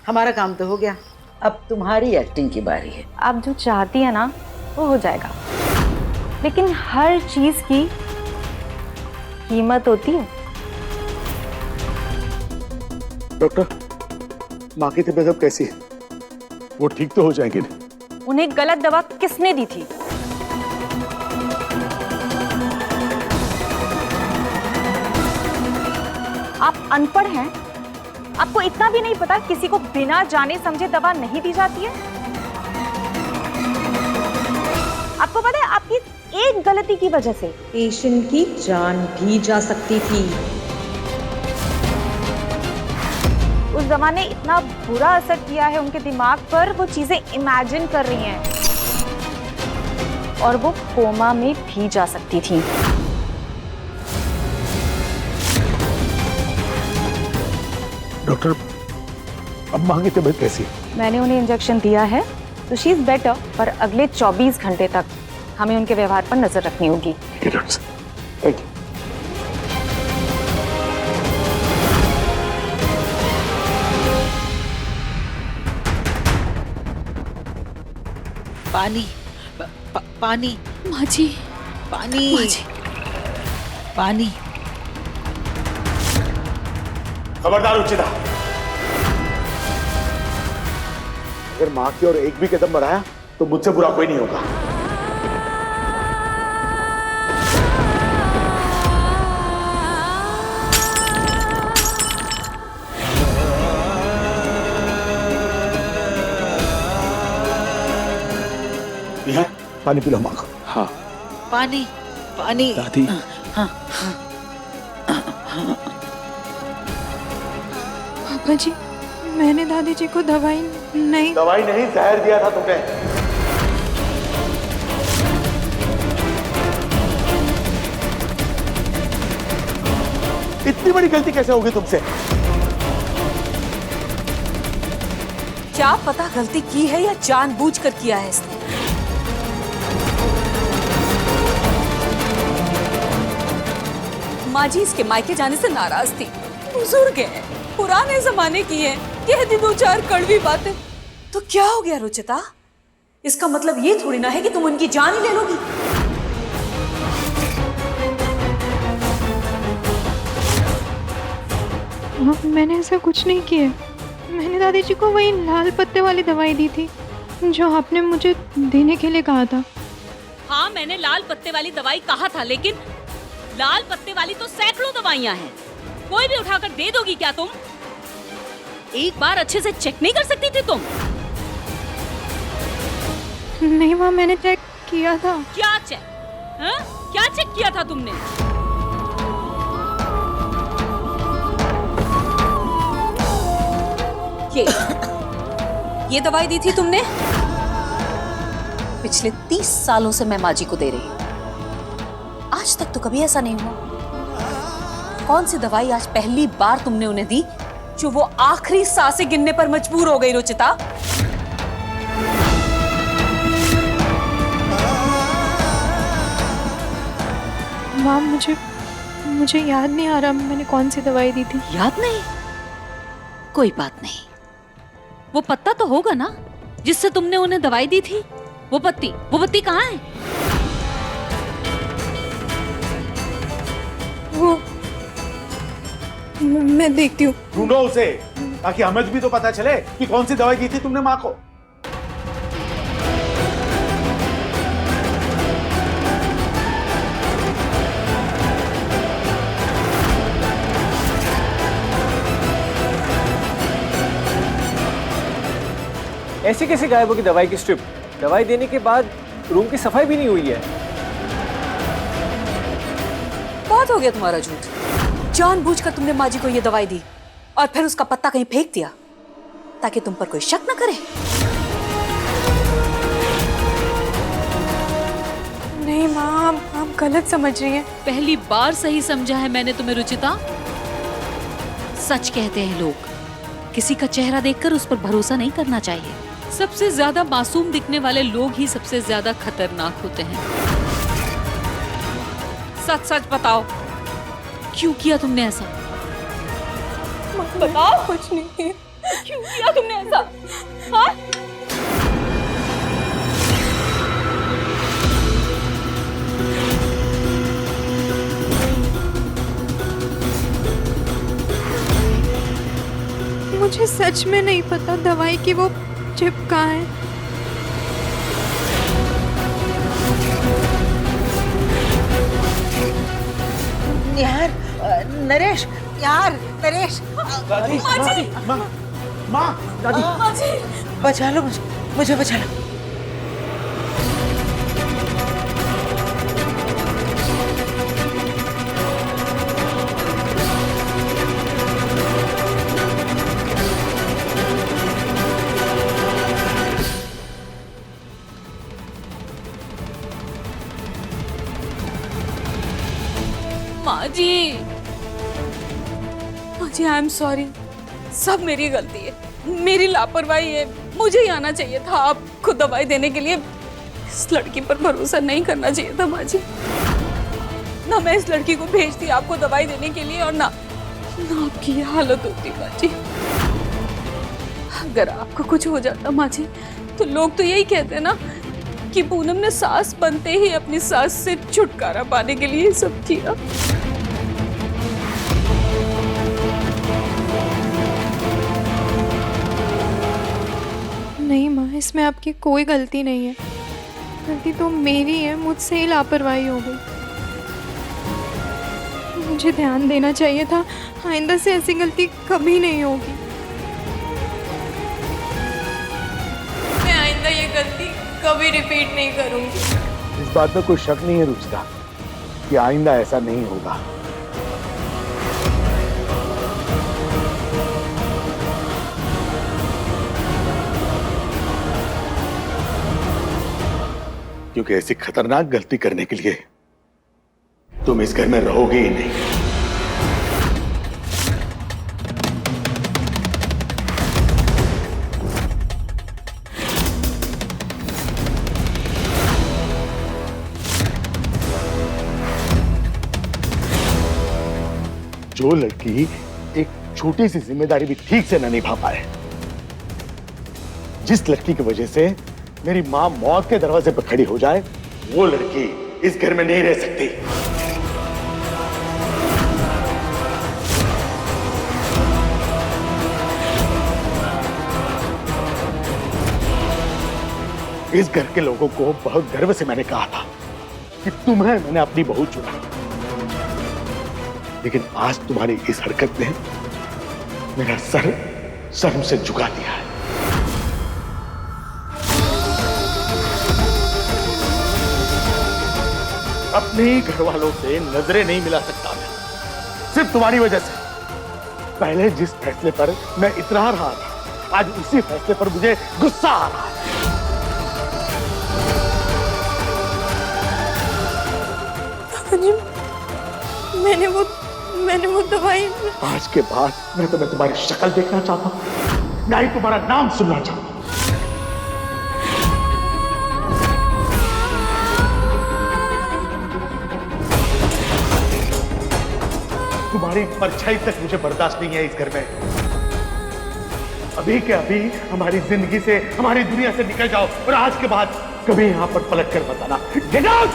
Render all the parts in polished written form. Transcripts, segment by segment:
हमारा काम तो हो गया, अब तुम्हारी एक्टिंग की बारी है। आप जो चाहती है ना वो हो जाएगा, लेकिन हर चीज की कीमत होती है। डॉक्टर, माँ की तबीयत अब कैसी है? वो ठीक तो हो जाएंगे ना? उन्हें गलत दवा किसने दी थी? आप अनपढ़ हैं? आपको इतना भी नहीं पता किसी को बिना जाने समझे दवा नहीं दी जाती है? आपको पता है आपकी एक गलती की वजह से पेशेंट की जान भी जा सकती थी। उस जमाने इतना बुरा असर किया है उनके दिमाग पर, वो चीजें इमेजिन कर रही हैं और वो कोमा में भी जा सकती थी। डॉक्टर, अम्मा की तबीयत कैसी है? मैंने उन्हें इंजेक्शन दिया है तो शी इज बेटर, पर अगले 24 घंटे तक हमें उनके व्यवहार पर नजर रखनी होगी। ठीक है डॉक्टर साहब, थैंक यू। पानी, पानी। माँ जी, पानी, माँ जी। पानी। खबरदार उचिता, अगर माँ की और एक भी कदम बढ़ाया तो मुझसे बुरा कोई नहीं होगा। पानी पी लो माँ को। हाँ पानी, पानी। दादी, हाँ। पापा जी, मैंने दादी जी को दवाई नहीं जहर दिया था तुमने। इतनी बड़ी गलती कैसे होगी तुमसे? क्या पता गलती की है या जानबूझकर किया है इसने। माँ जी इसके मायके जाने से नाराज थी, बुजुर्ग है, पुराने जमाने की है, कह दी दो चार कड़वी बातें तो क्या हो गया रुचिता? इसका मतलब ये थोड़ी ना है कि तुम उनकी जान ही ले लोगी। मैंने ऐसा कुछ नहीं किया। मैंने दादी जी को वही लाल पत्ते वाली दवाई दी थी जो आपने मुझे देने के लिए कहा था। हाँ, मैंने लाल पत्ते वाली दवाई कहा था, लेकिन लाल पत्ते वाली तो सैकड़ों दवाइयाँ हैं। कोई भी उठाकर दे दोगी क्या तुम? एक बार अच्छे से चेक नहीं कर सकती थी तुम? नहीं माँ, मैंने चेक किया था। क्या चेक? हाँ? क्या चेक किया था तुमने? ये दवाई दी थी तुमने? पिछले 30 सालों से मैं माँ जी को दे रही हूँ, आज तक तो कभी ऐसा नहीं हुआ। कौन सी दवाई आज पहली बार तुमने उन्हें दी जो वो आखिरी सांसें गिनने पर मजबूर हो गई रुचिता? माँ मुझे याद नहीं आ रहा मैंने कौन सी दवाई दी थी। याद नहीं? कोई बात नहीं, वो पत्ता तो होगा ना जिससे तुमने उन्हें दवाई दी थी। वो पत्ती कहाँ है? वो मैं देखती हूँ। ढूंढो उसे, ताकि हमें भी तो पता चले कि कौन सी दवाई दी थी तुमने माँ को। ऐसे कैसे गायब होगी दवाई की स्ट्रिप? दवाई देने के बाद रूम की सफाई भी नहीं हुई है। बहुत हो गया तुम्हारा झूठ। जानबूझकर तुमने माँ जी को ये दवाई दी और फिर उसका पत्ता कहीं फेंक दिया ताकि तुम पर कोई शक न करे। नहीं माँ, आप गलत समझ रही हैं। पहली बार सही समझा है मैंने तुम्हें रुचिता। सच कहते हैं लोग, किसी का चेहरा देखकर उस पर भरोसा नहीं करना चाहिए। सबसे ज्यादा मासूम दिखने वाले लोग ही सबसे ज्यादा खतरनाक होते हैं। सच सच बताओ, क्यों किया तुमने ऐसा? बताओ। कुछ नहीं, क्यों किया तुमने ऐसा? हाँ? मुझे सच में नहीं पता दवाई की वो चिप कहाँ है। यार नरेश, यार नरेश, माँ, दादी, बचा लो मुझे बचा लो। माँ जी आई एम सॉरी, सब मेरी गलती है, मेरी लापरवाही है। मुझे ही आना चाहिए था आपको दवाई देने के लिए। इस लड़की पर भरोसा नहीं करना चाहिए था माँ जी। ना मैं इस लड़की को भेजती आपको दवाई देने के लिए और ना आपकी ये हालत होती माँ जी। अगर आपको कुछ हो जाता माँ जी तो लोग तो यही कहते ना कि पूनम ने सास बनते ही अपनी सास से छुटकारा पाने के लिए सब किया। नहीं माँ, इसमें आपकी कोई गलती नहीं है। गलती तो मेरी है, मुझसे ही लापरवाही हो गई। मुझे ध्यान देना चाहिए था, आइंदा से ऐसी गलती कभी नहीं होगी। मैं आइंदा ये गलती कभी रिपीट नहीं करूंगी। इस बात में कोई शक नहीं है रुचिता कि आइंदा ऐसा नहीं होगा। क्योंकि ऐसी खतरनाक गलती करने के लिए तुम इस घर में रहोगे ही नहीं। जो लड़की एक छोटी सी जिम्मेदारी भी ठीक से न निभा पाए, जिस लड़की की वजह से मेरी मां मौत के दरवाजे पर खड़ी हो जाए, वो लड़की इस घर में नहीं रह सकती। इस घर के लोगों को बहुत गर्व से मैंने कहा था कि तुम्हें मैंने अपनी बहू चुना, लेकिन आज तुम्हारी इस हरकत ने मेरा सर शर्म से झुका दिया है। अपने ही घर वालों से नजरें नहीं मिला सकता मैं, सिर्फ तुम्हारी वजह से। पहले जिस फैसले पर मैं इतरा रहा था, आज उसी फैसले पर मुझे गुस्सा आ रहा है। मैंने वो दवाई। आज के बाद मैं तुम्हारी शक्ल देखना चाहता हूं, ना ही तुम्हारा नाम सुनना चाहता हूं। तुम्हारी परछाई तक मुझे बर्दाश्त नहीं है इस घर में। अभी के अभी हमारी जिंदगी से, हमारी दुनिया से निकल जाओ और आज के बाद कभी यहां पर पलट कर बताना। Get out!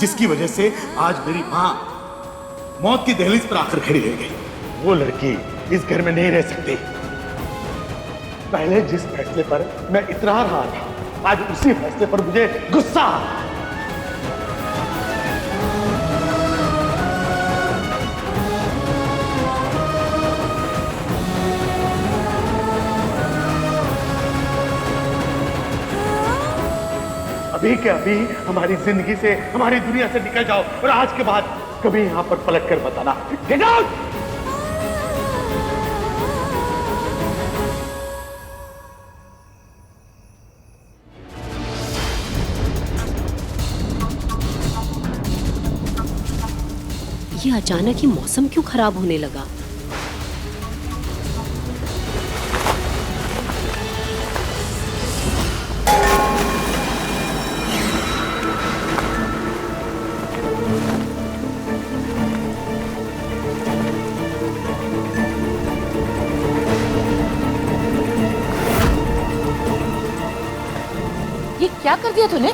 जिसकी वजह से आज मेरी मां मौत की दहलीज पर आकर खड़ी रह गई, वो लड़की इस घर में नहीं रह सकती। पहले जिस फैसले पर मैं इतरा रहा था, आज उसी फैसले पर मुझे गुस्सा आ रहा है। अभी के अभी हमारी जिंदगी से, हमारी दुनिया से निकल जाओ और आज के बाद कभी यहाँ पर पलट कर बताना। Get out. ये अचानक ही मौसम क्यों खराब होने लगा? ये क्या कर दिया तूने?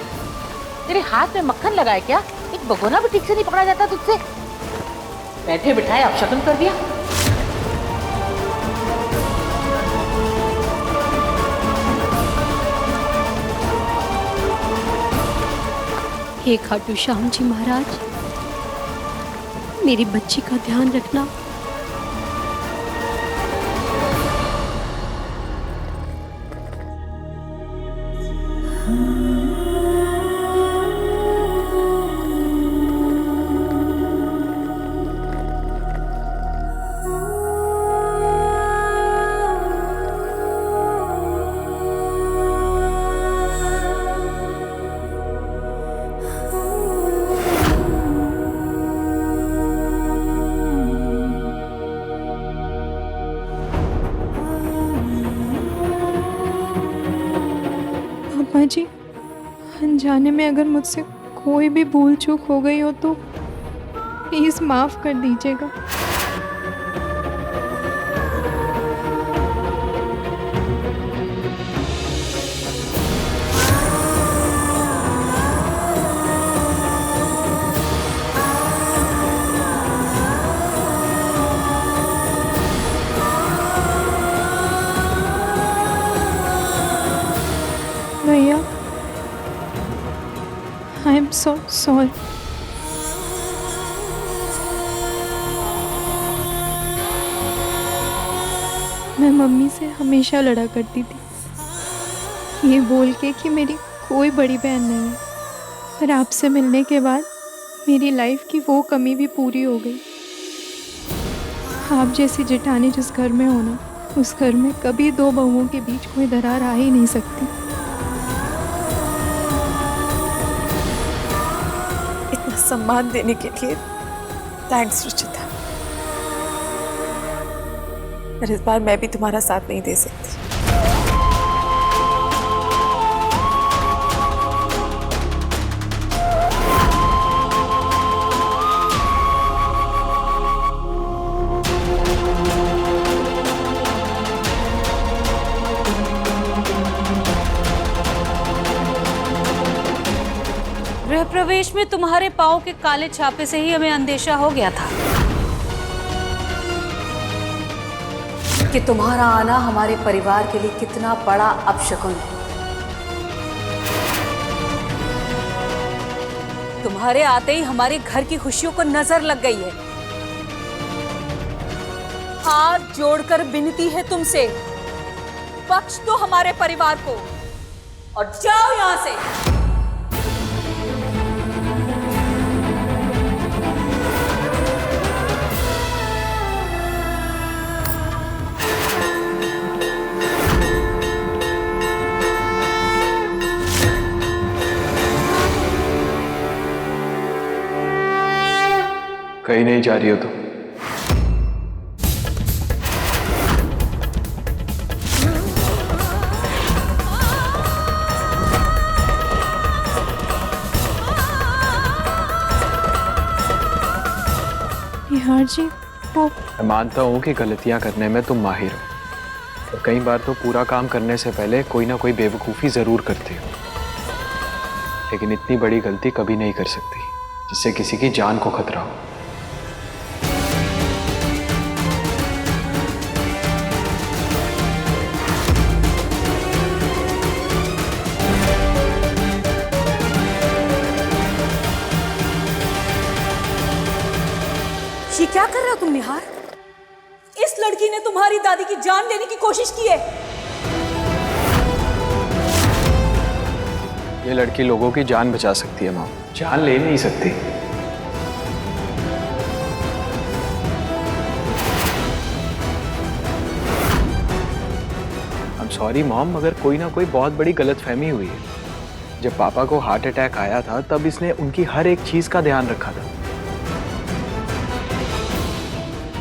तेरे हाथ में मक्खन लगा है क्या? एक भगोना भी ठीक से नहीं पकड़ा जाता तुझसे। बैठे बिठाए अपशकुन कर दिया। हे खाटू श्याम जी महाराज, मेरी बच्ची का ध्यान रखना। पापा जी, अनजाने में अगर मुझसे कोई भी भूल चूक हो गई हो तो प्लीज माफ कर दीजिएगा। भैया, आई एम सो सॉरी। मैं मम्मी से हमेशा लड़ा करती थी, ये बोल के कि मेरी कोई बड़ी बहन नहीं है, पर आपसे मिलने के बाद मेरी लाइफ की वो कमी भी पूरी हो गई। आप जैसी जेठानी जिस घर में हो ना, उस घर में कभी दो बहुओं के बीच कोई दरार आ ही नहीं सकती। इतना सम्मान देने के लिए थैंक्स रुचिता, पर इस बार मैं भी तुम्हारा साथ नहीं दे सकती। गृह प्रवेश में तुम्हारे पाँव के काले छापे से ही हमें अंदेशा हो गया था कि तुम्हारा आना हमारे परिवार के लिए कितना बड़ा अपशकुन है। तुम्हारे आते ही हमारे घर की खुशियों को नजर लग गई है। हाथ जोड़कर विनती है तुमसे, बख्श दो हमारे परिवार को और जाओ यहां से। कहीं नहीं जा रही हो तुम? बिहार जी, वो मैं मानता हूँ कि गलतियाँ करने में तुम माहिर हो, और कई बार तो पूरा काम करने से पहले कोई ना कोई बेवकूफ़ी ज़रूर करते हो, लेकिन इतनी बड़ी गलती कभी नहीं कर सकती जिससे किसी की जान को खतरा हो। ये क्या कर रहे हो तुम निहार? इस लड़की ने तुम्हारी दादी की जान लेने की कोशिश की है। ये लड़की लोगों की जान बचा सकती है माँ, जान ले नहीं सकती। सॉरी मॉम, मगर कोई ना कोई बहुत बड़ी गलतफहमी हुई है। जब पापा को हार्ट अटैक आया था तब इसने उनकी हर एक चीज का ध्यान रखा था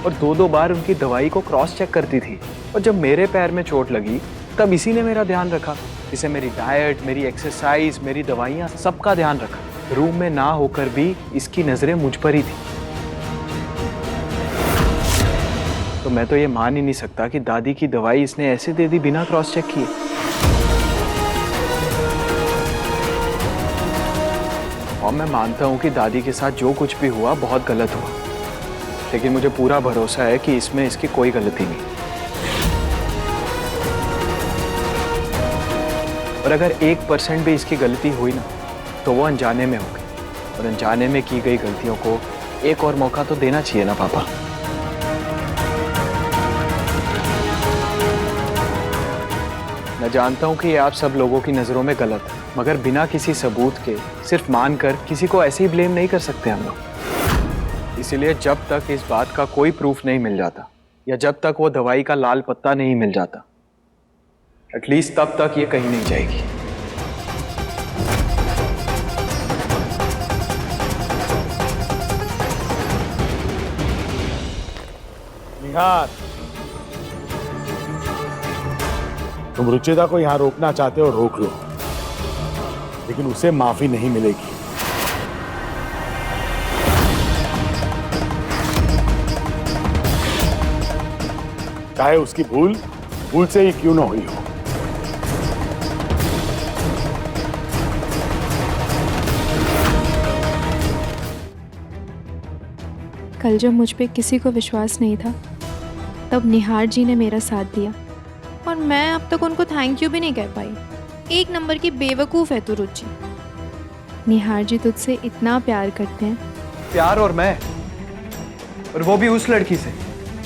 और 2-2 बार उनकी दवाई को क्रॉस चेक करती थी। और जब मेरे पैर में चोट लगी तब इसी ने मेरा ध्यान रखा। इसे मेरी डाइट, मेरी एक्सरसाइज, मेरी दवाइयाँ, सबका ध्यान रखा। रूम में ना होकर भी इसकी नजरें मुझ पर ही थी। तो मैं तो ये मान ही नहीं सकता कि दादी की दवाई इसने ऐसे दे दी बिना क्रॉस चेक किए। और मैं मानता हूं कि दादी के साथ जो कुछ भी हुआ बहुत गलत हुआ, लेकिन मुझे पूरा भरोसा है कि इसमें इसकी कोई गलती नहीं। और अगर 1% भी इसकी गलती हुई ना तो वो अनजाने में हो गई, और अनजाने में की गई गलतियों को एक और मौका तो देना चाहिए ना पापा। मैं जानता हूं कि ये आप सब लोगों की नजरों में गलत है, मगर बिना किसी सबूत के सिर्फ मानकर किसी को ऐसे ही ब्लेम नहीं कर सकते हम लोग। इसीलिए जब तक इस बात का कोई प्रूफ नहीं मिल जाता या जब तक वो दवाई का लाल पत्ता नहीं मिल जाता, एटलीस्ट तब तक ये कहीं नहीं जाएगी। निहार, तुम रुचिता को यहां रोकना चाहते हो, रोक लो, लेकिन उसे माफी नहीं मिलेगी। चाहे उसकी भूल से ही क्यों ना हुई हो। कल जब मुझ पे किसी को विश्वास नहीं था तब निहार जी ने मेरा साथ दिया, और मैं अब तक उनको थैंक यू भी नहीं कह पाई। एक नंबर की बेवकूफ़ है तू रुचि। निहार जी तुझसे इतना प्यार करते हैं। प्यार? और मैं? और वो भी उस लड़की से?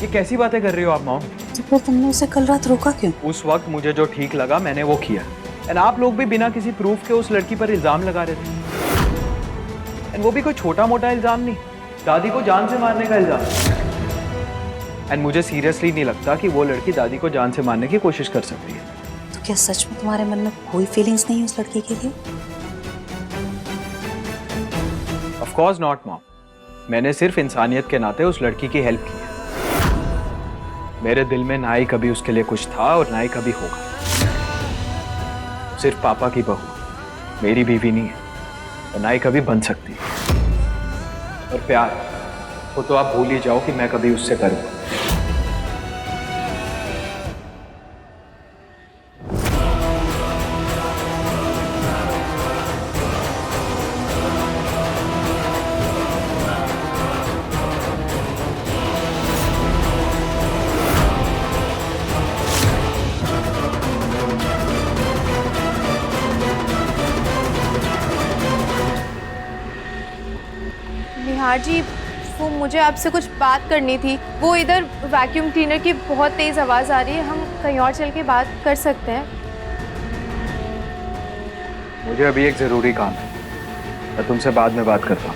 ये कैसी बातें कर रही हो आप मॉम? तो फिर तुमने उसे कल रात रोका क्यों? उस वक्त मुझे जो ठीक लगा मैंने वो किया, एंड आप लोग भी बिना किसी प्रूफ के उस लड़की पर इल्जाम लगा रहे थे। एंड वो भी कोई छोटा मोटा इल्जाम नहीं, दादी को जान से मारने का इल्जाम। एंड मुझे सीरियसली नहीं लगता कि वो लड़की दादी को जान से मारने की कोशिश कर सकती है। तो क्या सच में तुम्हारे मन में कोई फीलिंग्स नहीं है उस लड़की के लिए? ऑफ कोर्स नॉट मॉम, मैंने सिर्फ इंसानियत के नाते उस लड़की की हेल्प की है। मेरे दिल में ना ही कभी उसके लिए कुछ था और ना ही कभी होगा। सिर्फ पापा की बहू, मेरी बीवी नहीं है और ना ही कभी बन सकती। और प्यार वो तो आप भूल ही जाओ कि मैं कभी उससे करूं। निहार जी, वो मुझे आपसे कुछ बात करनी थी। वो इधर वैक्यूम क्लीनर की बहुत तेज़ आवाज़ आ रही है, हम कहीं और चल के बात कर सकते हैं? मुझे अभी एक ज़रूरी काम है, मैं तुमसे बाद में बात करता हूँ।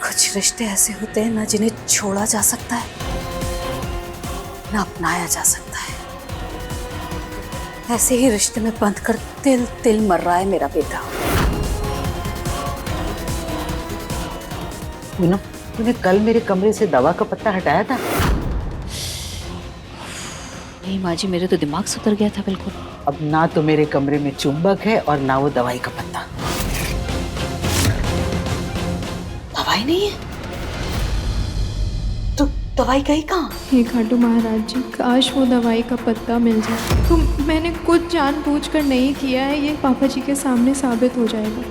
कुछ रिश्ते ऐसे होते हैं ना जिन्हें छोड़ा जा सकता है ना अपनाया जा सकता है। ऐसे ही रिश्ते में बंध कर तिल तिल मर रहा है मेरा बेटा। पूनम, तूने कल मेरे कमरे से दवा का पत्ता हटाया था? नहीं माँ जी, मेरे तो दिमाग से उतर गया था बिल्कुल। अब ना तो मेरे कमरे में चुंबक है और ना वो दवाई का पत्ता। दवाई नहीं है तो दवाई गई कहाँ? हे खाटू महाराज जी, काश वो दवाई का पत्ता मिल जाए। तो मैंने कुछ जानबूझकर नहीं किया है, ये पापा जी के सामने साबित हो जाएगा।